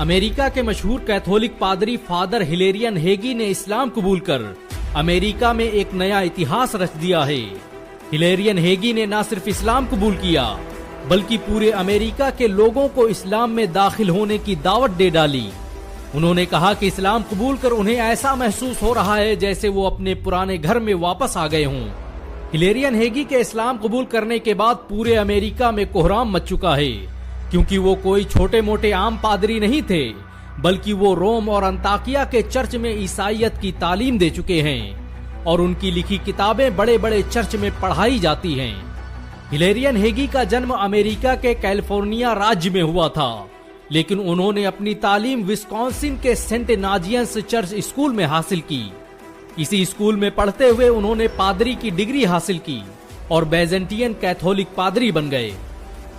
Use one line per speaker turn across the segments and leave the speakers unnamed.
America के मशहूर Catholic पादरी फादर हिलेरियन हेगी ने इस्लाम कबूल कर अमेरिका में एक नया इतिहास रच दिया है। हिलेरियन हेगी ने न सिर्फ इस्लाम कबूल किया बल्कि पूरे अमेरिका के लोगों को इस्लाम में दाखिल होने की दावत दे डाली। उन्होंने कहा कि इस्लाम कबूल कर उन्हें ऐसा महसूस हो रहा है जैसे वो अपने पुराने घर में वापस आ गए हों। हिलेरियन हेगी के इस्लाम कबूल करने के बाद पूरे अमेरिका में कोहराम मच चुका है, क्योंकि वो कोई छोटे मोटे आम पादरी नहीं थे, बल्कि वो रोम और अंताकिया के चर्च में ईसाईयत की तालीम दे चुके हैं और उनकी लिखी किताबें बड़े बड़े चर्च में पढ़ाई जाती हैं। हिलेरियन हेगी का जन्म अमेरिका के कैलिफोर्निया राज्य में हुआ था, लेकिन उन्होंने अपनी तालीम विस्कॉन्सिन के सेंट नाजियंस चर्च स्कूल में हासिल की। इसी स्कूल में पढ़ते हुए उन्होंने पादरी की डिग्री हासिल की और बैजेंटियन कैथोलिक पादरी बन गए।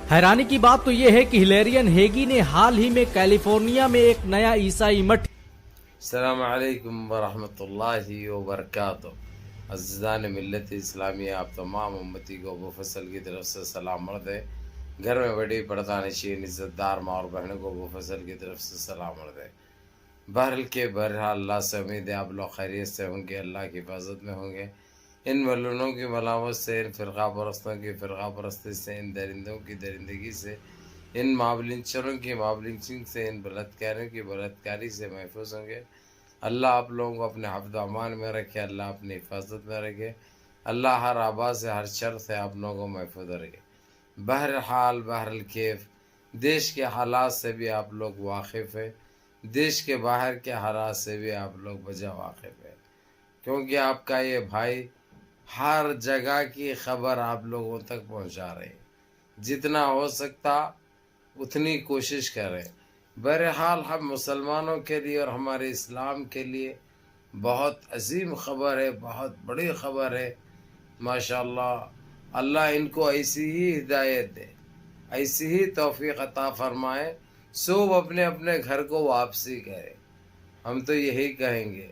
हैरानी की बात तो यह है कि हिलेरियन हेगी ने हाल ही में कैलिफोर्निया में एक नया ईसाई मठ
अस्सलाम वालेकुम वरहमतुल्लाहि वबरकातुहू। अज़ीज़ान मिल्लत इस्लामी, आप तमाम उम्मती को अबू फसल की तरफ से सलाम अर्ज़ है। घर में बड़ी पर्दानशीन इज़्ज़तदार माँ और बहनों को अबू फसल की तरफ से सलाम अर्ज़ है। बहरहाल अल्लाह से उम्मीद है आप लोग खैरियत से होंगे, अल्लाह की हिफाजत में होंगे। इन मलूनों की मलामत से, इन फ़िरक़ा परस्तों की फ़िरक़ा परस्ती से, इन दरिंदों की दरिंदगी से, इन मावलिंचरों की मावलिंचिंग से, इन बलात्कारियों की बलात्कारी से महफूज होंगे। अल्लाह आप लोगों को अपने हिफ्ज़ अमान में रखे, अल्लाह अपनी हिफाजत में रखे, अल्लाह हर आबा से, हर शर से आप लोगों को महफूज रखे। बहरहाल कैफ देश के हालात से भी आप लोग वाकिफ़ है, देश के बाहर के हालात से भी आप लोग बजा वाकिफ़ है, क्योंकि आपका ये भाई हर जगह की खबर आप लोगों तक पहुंचा रहे हैं। जितना हो सकता उतनी कोशिश करें। बहरहाल हम मुसलमानों के लिए और हमारे इस्लाम के लिए बहुत अजीम ख़बर है, बहुत बड़ी ख़बर है। माशाअल्लाह, अल्लाह इनको ऐसी ही हिदायत दे, ऐसी ही तौफीक अता फरमाए, सब अपने अपने घर को वापसी करें। हम तो यही कहेंगे,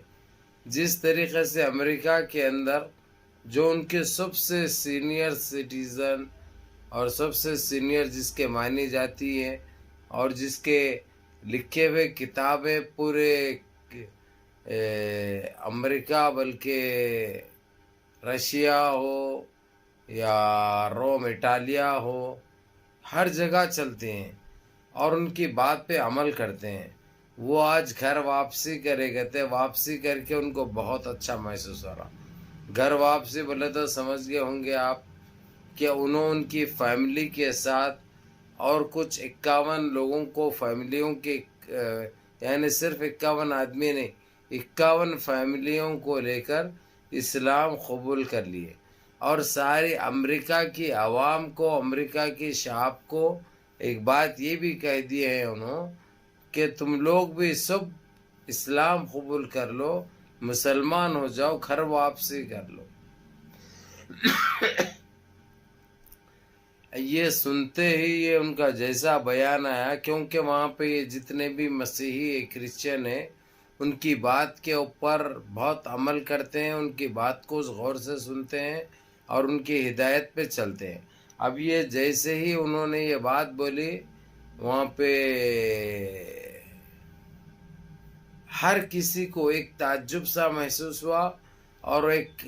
जिस तरीक़े से अमेरिका के अंदर जो उनके सबसे सीनियर सिटीज़न और सबसे सीनियर जिसके मानी जाती है और जिसके लिखे हुए किताबें पूरे अमेरिका बल्कि रशिया हो या रोम इटालिया हो, हर जगह चलते हैं और उनकी बात पे अमल करते हैं, वो आज घर वापसी करे गए थे। वापसी करके उनको बहुत अच्छा महसूस हो रहा। घर वापसी बोले तो समझ गए होंगे आप कि उन्होंने उनकी फैमिली के साथ और कुछ 51 लोगों को, फैमिलियों के यानी सिर्फ 51 आदमी नहीं, 51 फैमिलियों को लेकर इस्लाम कबूल कर लिए और सारी अमेरिका की आवाम को, अमेरिका की शाब को एक बात ये भी कह दी है उन्होंने कि तुम लोग भी सब इस्लाम कबूल कर लो, मुसलमान हो जाओ, घर वापसी कर लो। ये सुनते ही ये उनका जैसा बयान आया, क्योंकि वहाँ पे ये जितने भी मसीही क्रिश्चियन हैं उनकी बात के ऊपर बहुत अमल करते हैं, उनकी बात को गौर से सुनते हैं और उनकी हिदायत पे चलते हैं। अब ये जैसे ही उन्होंने ये बात बोली, वहाँ पे हर किसी को एक ताज्जुब सा महसूस हुआ और एक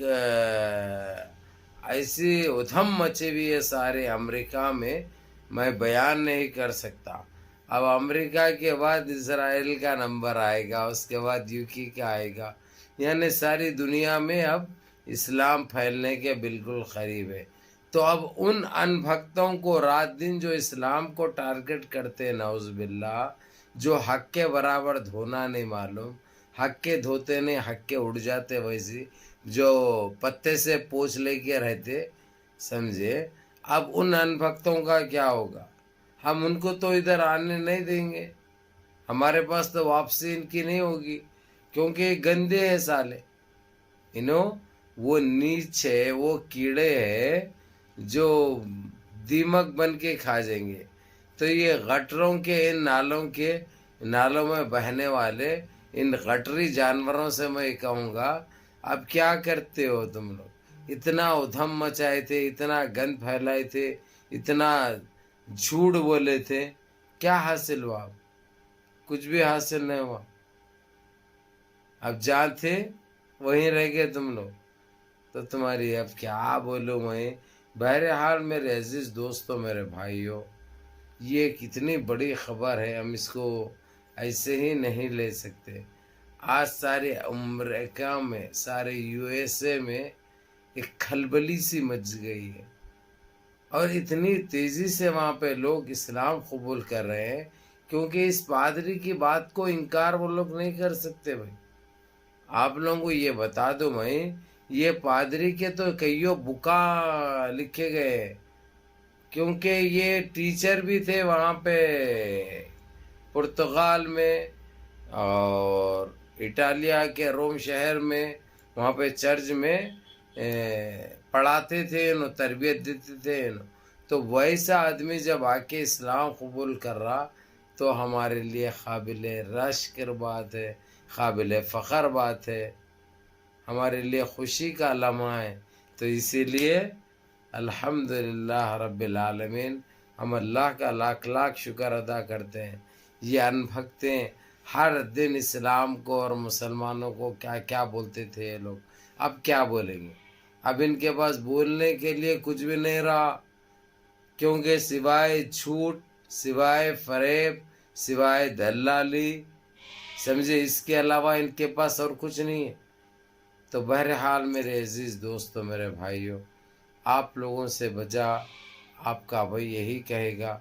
ऐसी उधम मची हुई है सारे अमेरिका में, मैं बयान नहीं कर सकता। अब अमेरिका के बाद इज़राइल का नंबर आएगा, उसके बाद यूके का आएगा, यानी सारी दुनिया में अब इस्लाम फैलने के बिल्कुल करीब है। तो अब उन अनभक्तों को रात दिन जो इस्लाम को टारगेट करते हैं, नौज़ बिल्लाह, जो हक के बराबर धोना नहीं मालूम, हक के धोते नहीं, हक के उड़ जाते, वैसी जो पत्ते से पोंछ लेके रहते, समझे। अब उन अनभक्तों का क्या होगा? हम उनको तो इधर आने नहीं देंगे, हमारे पास तो वापसी इनकी नहीं होगी, क्योंकि गंदे हैं साले। वो नीचे वो कीड़े हैं जो दीमक बन के खा जाएंगे। तो ये गटरों के, इन नालों में बहने वाले इन गटरी जानवरों से मैं कहूँगा, अब क्या करते हो तुम लोग? इतना उधम मचाए थे, इतना गंद फैलाए थे, इतना झूठ बोले थे, क्या हासिल हुआ? कुछ भी हासिल नहीं हुआ। अब जहाँ थे वहीं रह गए तुम लोग, तो तुम्हारी अब क्या बोलूं मैं। बहरहाल मेरे अजीज दोस्तों, मेरे भाइयों, ये कितनी बड़ी खबर है, हम इसको ऐसे ही नहीं ले सकते। आज सारे अमेरिका में, सारे यूएसए में एक खलबली सी मच गई है, और इतनी तेजी से वहाँ पे लोग इस्लाम कबूल कर रहे हैं, क्योंकि इस पादरी की बात को इनकार वो लोग नहीं कर सकते। भाई आप लोगों को ये बता दो मैं, ये पादरी के तो कईयों बुका लिखे गए, क्योंकि ये टीचर भी थे वहाँ पे पुर्तगाल में और इटालिया के रोम शहर में, वहाँ पे चर्च में पढ़ाते थे, तरबियत देते थे। तो वैसा आदमी जब आके इस्लाम कबूल कर रहा, तो हमारे लिए काबिल रश्क बात है, काबिल फ़ख्र बात है, हमारे लिए खुशी का लम्हा है। तो इसीलिए अल्हम्दुलिल्लाह रब्बिल आलमीन, हम अल्लाह का लाख लाख शुक्र अदा करते हैं। ये अनभक्तें हर दिन इस्लाम को और मुसलमानों को क्या क्या बोलते थे ये लोग, अब क्या बोलेंगे। अब इनके पास बोलने के लिए कुछ भी नहीं रहा, क्योंकि सिवाय झूठ, सिवाय फरेब, सिवाय दलाली, समझे, इसके अलावा इनके पास और कुछ नहीं है। तो बहरहाल मेरे अजीज़ दोस्तों, मेरे भाइयों, आप लोगों से बजा आपका भाई यही कहेगा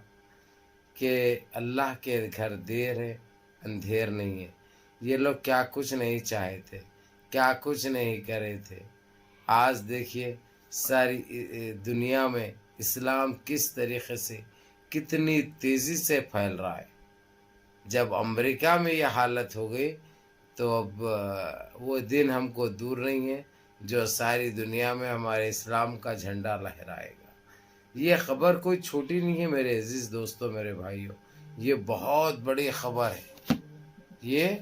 कि अल्लाह के घर देर है, अंधेर नहीं है। ये लोग क्या कुछ नहीं चाहे थे, क्या कुछ नहीं करे थे। आज देखिए सारी दुनिया में इस्लाम किस तरीके से, कितनी तेज़ी से फैल रहा है। जब अमेरिका में यह हालत हो गई, तो अब वो दिन हमको दूर नहीं है जो सारी दुनिया में हमारे इस्लाम का झंडा लहराएगा। ये ख़बर कोई छोटी नहीं है मेरे अजीज़ दोस्तों, मेरे भाइयों, ये बहुत बड़ी ख़बर है। ये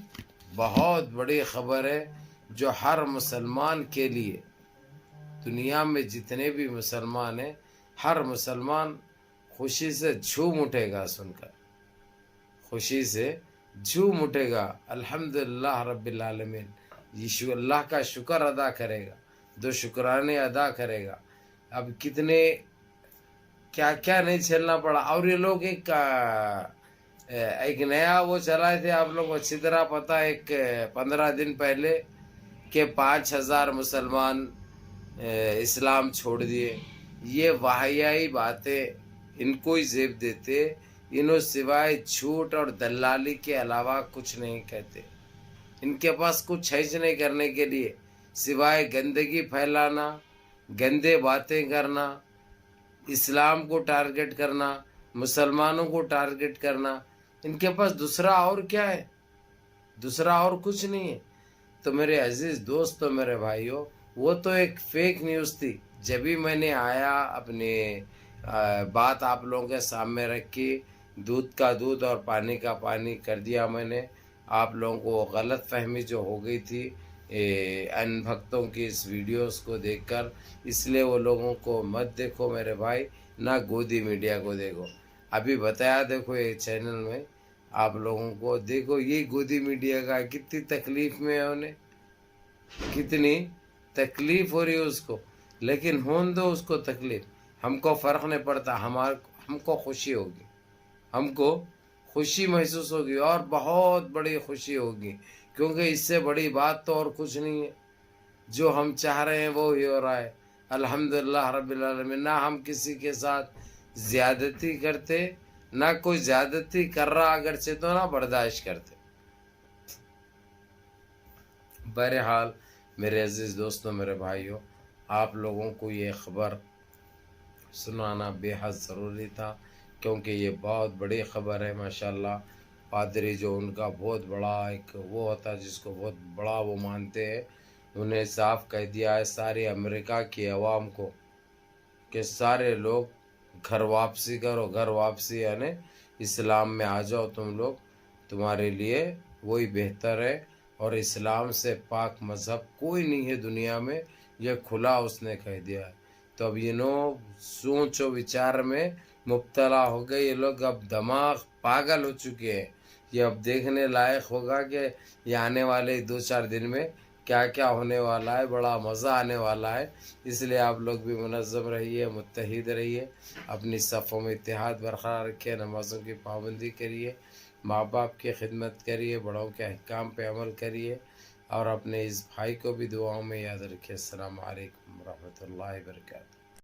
बहुत बड़ी ख़बर है जो हर मुसलमान के लिए, दुनिया में जितने भी मुसलमान हैं, हर मुसलमान खुशी से झूम उठेगा सुनकर, खुशी से झूम उठेगा। अल्हम्दुलिल्लाह रब्बिल आलमीन, ये अल्लाह का शुक्र अदा करेगा, दो शुक्राने अदा करेगा। अब कितने क्या क्या नहीं झेलना पड़ा। और ये लोग एक नया वो चलाए थे, आप लोग को अच्छी तरह पता है, एक 15 दिन पहले के 5,000 मुसलमान इस्लाम छोड़ दिए। ये वाहियाई बातें इनको ही जेब देते, इन्हों सिवाय झूठ और दलाली के अलावा कुछ नहीं कहते। इनके पास कुछ है नहीं करने के लिए, सिवाय गंदगी फैलाना, गंदे बातें करना, इस्लाम को टारगेट करना, मुसलमानों को टारगेट करना। इनके पास दूसरा और क्या है, दूसरा और कुछ नहीं है। तो मेरे अजीज़ दोस्तों, मेरे भाइयों, वो तो एक फेक न्यूज़ थी। जब भी मैंने आया अपने बात आप लोगों के सामने रखी, दूध का दूध और पानी का पानी कर दिया मैंने। आप लोगों को गलत फहमी जो हो गई थी अनभक्तों की इस वीडियोस को देखकर, इसलिए वो लोगों को मत देखो मेरे भाई, ना गोदी मीडिया को देखो। अभी बताया देखो ये चैनल में आप लोगों को, देखो ये गोदी मीडिया का कितनी तकलीफ़ में है, उन्हें कितनी तकलीफ़ हो रही है उसको, लेकिन होने दो उसको तकलीफ़, हमको फ़र्क नहीं पड़ता। हमको खुशी होगी, हमको खुशी महसूस होगी, और बहुत बड़ी खुशी होगी, क्योंकि इससे बड़ी बात तो और कुछ नहीं है। जो हम चाह रहे हैं वो ही हो रहा है। अल्हम्दुलिल्लाह रब्बिल आलमीन। ना हम किसी के साथ ज़्यादती करते, ना कोई ज़्यादती कर रहा अगर से तो ना बर्दाश्त करते। बहरहाल मेरे अजीज़ दोस्तों, मेरे भाइयों, आप लोगों को ये ख़बर सुनाना बेहद ज़रूरी था, क्योंकि ये बहुत बड़ी ख़बर है। माशाल्लाह पादरी जो उनका बहुत बड़ा एक वो होता है, जिसको बहुत बड़ा वो मानते हैं, उन्हें साफ कह दिया है सारे अमेरिका की आवाम को कि सारे लोग घर वापसी करो। घर वापसी यानी इस्लाम में आ जाओ तुम लोग, तुम्हारे लिए वही बेहतर है, और इस्लाम से पाक मज़हब कोई नहीं है दुनिया में, यह खुला उसने कह दिया है। तो अब ये सोच और विचार में मुब्तला हो गए ये लोग, अब दिमाग पागल हो चुके हैं। یہ اب دیکھنے لائق ہوگا کہ یہ آنے والے 2-4 دن میں کیا کیا ہونے والا ہے، بڑا مزہ آنے والا ہے. اس لیے آپ لوگ بھی منظم رہیے، متحد رہیے، اپنی صفوں میں اتحاد برقرار رکھیے، نمازوں کی پابندی کریے، ماں باپ کی خدمت کریے، بڑوں کے احکام پہ عمل کریے، اور اپنے اس بھائی کو بھی دعاؤں میں یاد رکھیے. السلام علیکم ورحمۃ اللہ وبرکاتہ.